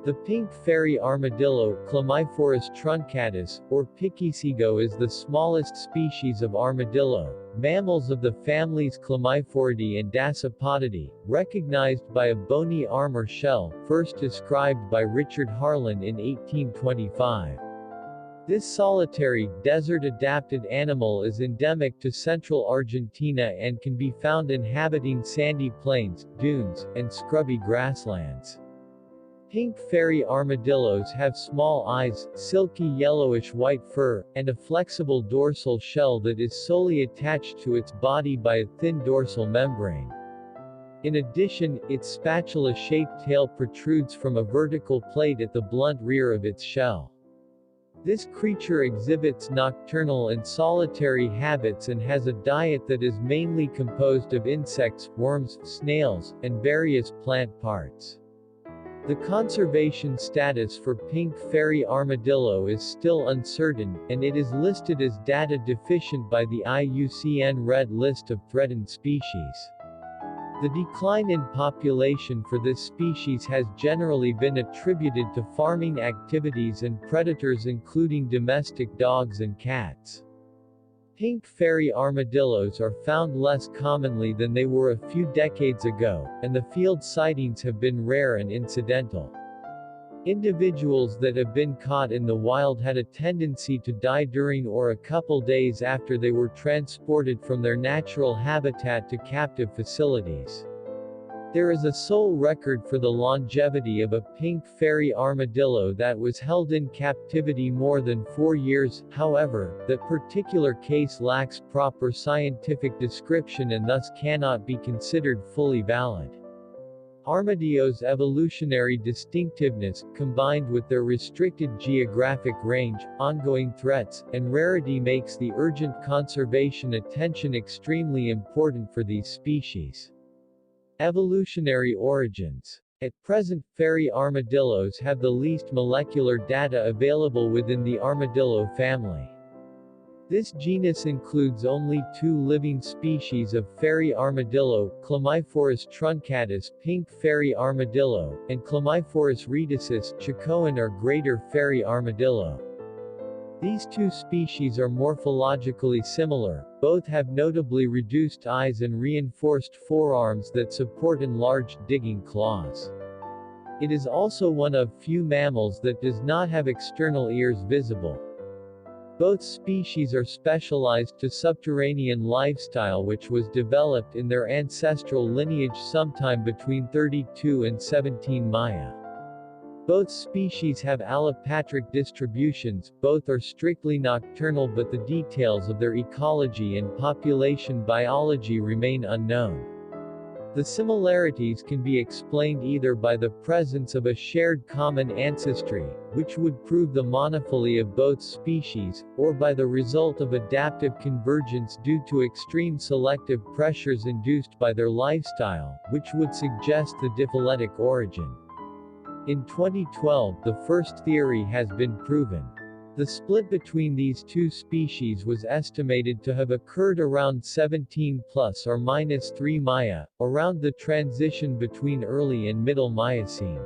The pink fairy armadillo, Chlamyphorus truncatus, or Pichycego, is the smallest species of armadillo, mammals of the families Chlamyphoridae and Dasypodidae, recognized by a bony arm or shell, first described by Richard Harlan in 1825. This solitary, desert-adapted animal is endemic to central Argentina and can be found inhabiting sandy plains, dunes, and scrubby grasslands. Pink fairy armadillos have small eyes, silky yellowish-white fur, and a flexible dorsal shell that is solely attached to its body by a thin dorsal membrane. In addition, its spatula-shaped tail protrudes from a vertical plate at the blunt rear of its shell. This creature exhibits nocturnal and solitary habits and has a diet that is mainly composed of insects, worms, snails, and various plant parts. The conservation status for pink fairy armadillo is still uncertain, and it is listed as data deficient by the IUCN Red List of Threatened Species. The decline in population for this species has generally been attributed to farming activities and predators including domestic dogs and cats. Pink fairy armadillos are found less commonly than they were a few decades ago, and the field sightings have been rare and incidental. Individuals that have been caught in the wild had a tendency to die during or a couple days after they were transported from their natural habitat to captive facilities. There is a sole record for the longevity of a pink fairy armadillo that was held in captivity more than 4 years. However, that particular case lacks proper scientific description and thus cannot be considered fully valid. Armadillos' evolutionary distinctiveness, combined with their restricted geographic range, ongoing threats, and rarity makes the urgent conservation attention extremely important for these species. Evolutionary origins. At present, fairy armadillos have the least molecular data available within the armadillo family. This genus includes only 2 living species of fairy armadillo, Chlamyphorus truncatus, pink fairy armadillo, and Chlamyphorus rhedosus, Chicoan or greater fairy armadillo. These 2 species are morphologically similar, both have notably reduced eyes and reinforced forearms that support enlarged digging claws. It is also one of few mammals that does not have external ears visible. Both species are specialized to subterranean lifestyle which was developed in their ancestral lineage sometime between 32 and 17 Maya. Both species have allopatric distributions, both are strictly nocturnal but the details of their ecology and population biology remain unknown. The similarities can be explained either by the presence of a shared common ancestry, which would prove the monophily of both species, or by the result of adaptive convergence due to extreme selective pressures induced by their lifestyle, which would suggest the diphyletic origin. In 2012, the first theory has been proven. The split between these 2 species was estimated to have occurred around 17 plus or minus 3 Maya, around the transition between early and middle Miocene.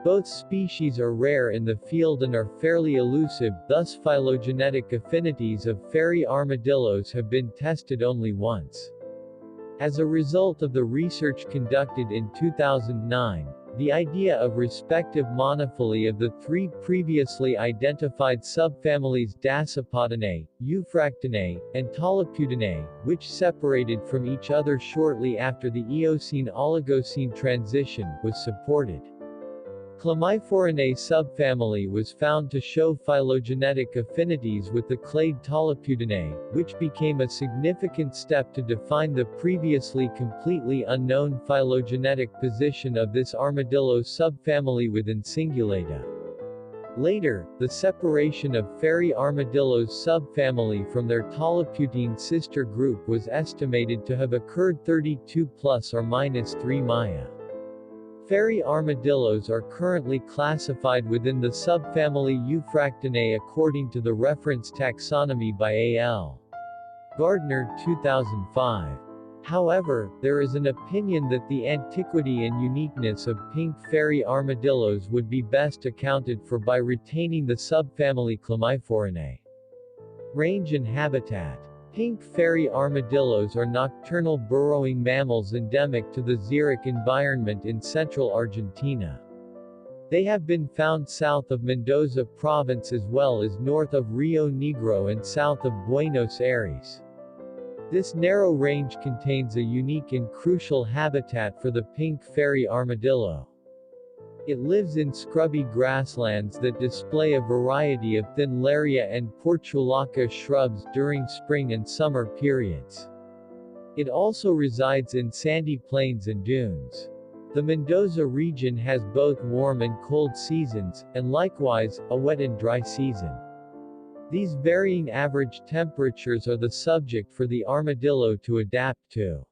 Both species are rare in the field and are fairly elusive, thus phylogenetic affinities of fairy armadillos have been tested only once. As a result of the research conducted in 2009, the idea of respective monophily of the 3 previously identified subfamilies Dasypodidae, Euphractinae, and Talipudinae, which separated from each other shortly after the Eocene-Oligocene transition, was supported. Chlamyphoridae subfamily was found to show phylogenetic affinities with the clade Talipudinae, which became a significant step to define the previously completely unknown phylogenetic position of this armadillo subfamily within Cingulata. Later, the separation of fairy armadillos subfamily from their Talipudine sister group was estimated to have occurred 32 plus or minus 3 Maya. Fairy armadillos are currently classified within the subfamily Euphractinae according to the reference taxonomy by A.L. Gardner 2005. However, there is an opinion that the antiquity and uniqueness of pink fairy armadillos would be best accounted for by retaining the subfamily Chlamyphoridae. Range and habitat. Pink fairy armadillos are nocturnal burrowing mammals endemic to the xeric environment in central Argentina. They have been found south of Mendoza province as well as north of Rio Negro and south of Buenos Aires. This narrow range contains a unique and crucial habitat for the pink fairy armadillo. It lives in scrubby grasslands that display a variety of thinlaria and portulaca shrubs during spring and summer periods. It also resides in sandy plains and dunes. The Mendoza region has both warm and cold seasons, and likewise, a wet and dry season. These varying average temperatures are the subject for the armadillo to adapt to.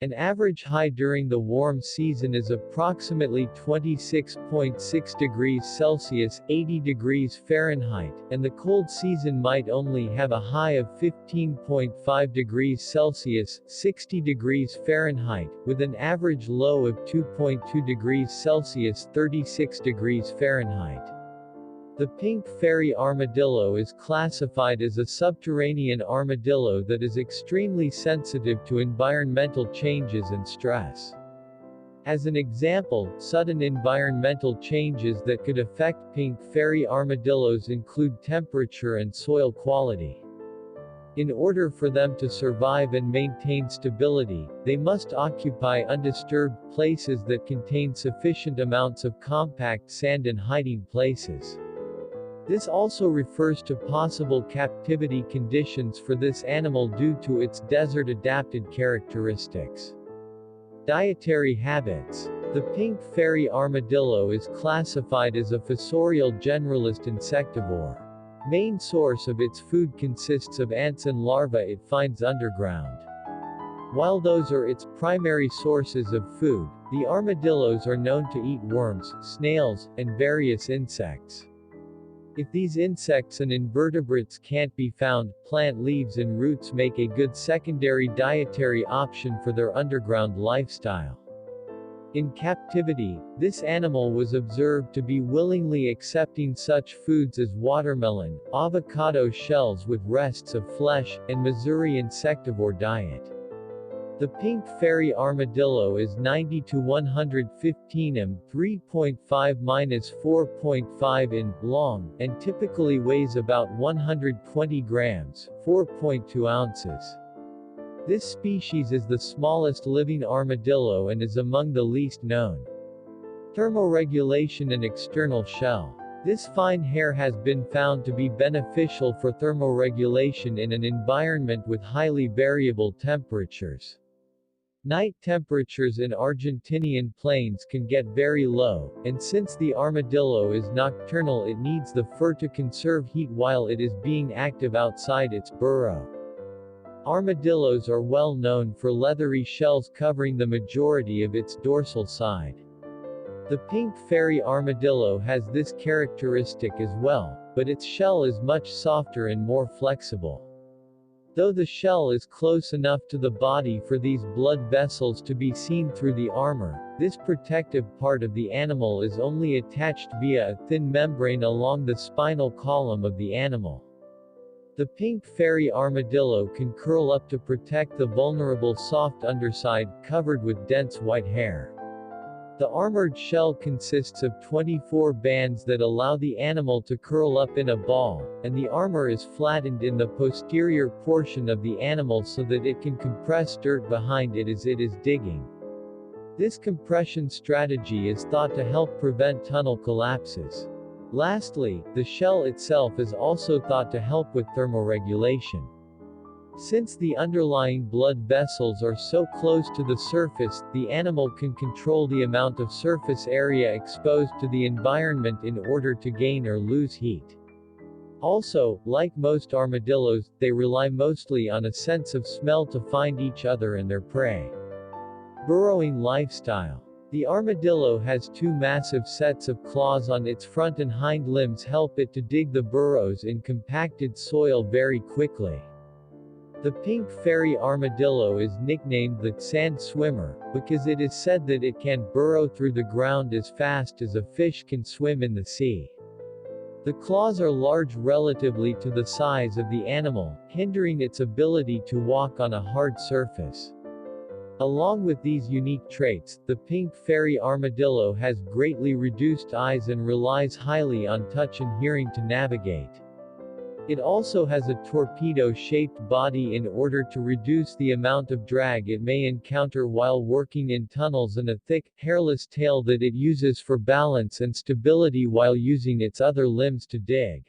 An average high during the warm season is approximately 26.6 degrees Celsius (80 degrees Fahrenheit), and the cold season might only have a high of 15.5 degrees Celsius (60 degrees Fahrenheit), with an average low of 2.2 degrees Celsius (36 degrees Fahrenheit). The pink fairy armadillo is classified as a subterranean armadillo that is extremely sensitive to environmental changes and stress. As an example, sudden environmental changes that could affect pink fairy armadillos include temperature and soil quality. In order for them to survive and maintain stability, they must occupy undisturbed places that contain sufficient amounts of compact sand and hiding places. This also refers to possible captivity conditions for this animal due to its desert-adapted characteristics. Dietary habits. The pink fairy armadillo is classified as a fossorial generalist insectivore. Main source of its food consists of ants and larvae it finds underground. While those are its primary sources of food, the armadillos are known to eat worms, snails, and various insects. If these insects and invertebrates can't be found, plant leaves and roots make a good secondary dietary option for their underground lifestyle. In captivity, this animal was observed to be willingly accepting such foods as watermelon, avocado shells with rests of flesh, and Missouri insectivore diet. The pink fairy armadillo is 90 to 115 m, 3.5–4.5 in long, and typically weighs about 120 grams, 4.2 ounces. This species is the smallest living armadillo and is among the least known. Thermoregulation and external shell. This fine hair has been found to be beneficial for thermoregulation in an environment with highly variable temperatures. Night temperatures in Argentinian plains can get very low, and since the armadillo is nocturnal it needs the fur to conserve heat while it is being active outside its burrow. Armadillos are well known for leathery shells covering the majority of its dorsal side. The pink fairy armadillo has this characteristic as well, but its shell is much softer and more flexible. Though the shell is close enough to the body for these blood vessels to be seen through the armor, this protective part of the animal is only attached via a thin membrane along the spinal column of the animal. The pink fairy armadillo can curl up to protect the vulnerable soft underside, covered with dense white hair. The armored shell consists of 24 bands that allow the animal to curl up in a ball, and the armor is flattened in the posterior portion of the animal so that it can compress dirt behind it as it is digging. This compression strategy is thought to help prevent tunnel collapses. Lastly, the shell itself is also thought to help with thermoregulation. Since the underlying blood vessels are so close to the surface, the animal can control the amount of surface area exposed to the environment in order to gain or lose heat. Also, like most armadillos, they rely mostly on a sense of smell to find each other and their prey. Burrowing lifestyle. The armadillo has two massive sets of claws on its front and hind limbs help it to dig the burrows in compacted soil very quickly. The pink fairy armadillo is nicknamed the sand swimmer, because it is said that it can burrow through the ground as fast as a fish can swim in the sea. The claws are large relatively to the size of the animal, hindering its ability to walk on a hard surface. Along with these unique traits, the pink fairy armadillo has greatly reduced eyes and relies highly on touch and hearing to navigate. It also has a torpedo-shaped body in order to reduce the amount of drag it may encounter while working in tunnels, and a thick, hairless tail that it uses for balance and stability while using its other limbs to dig.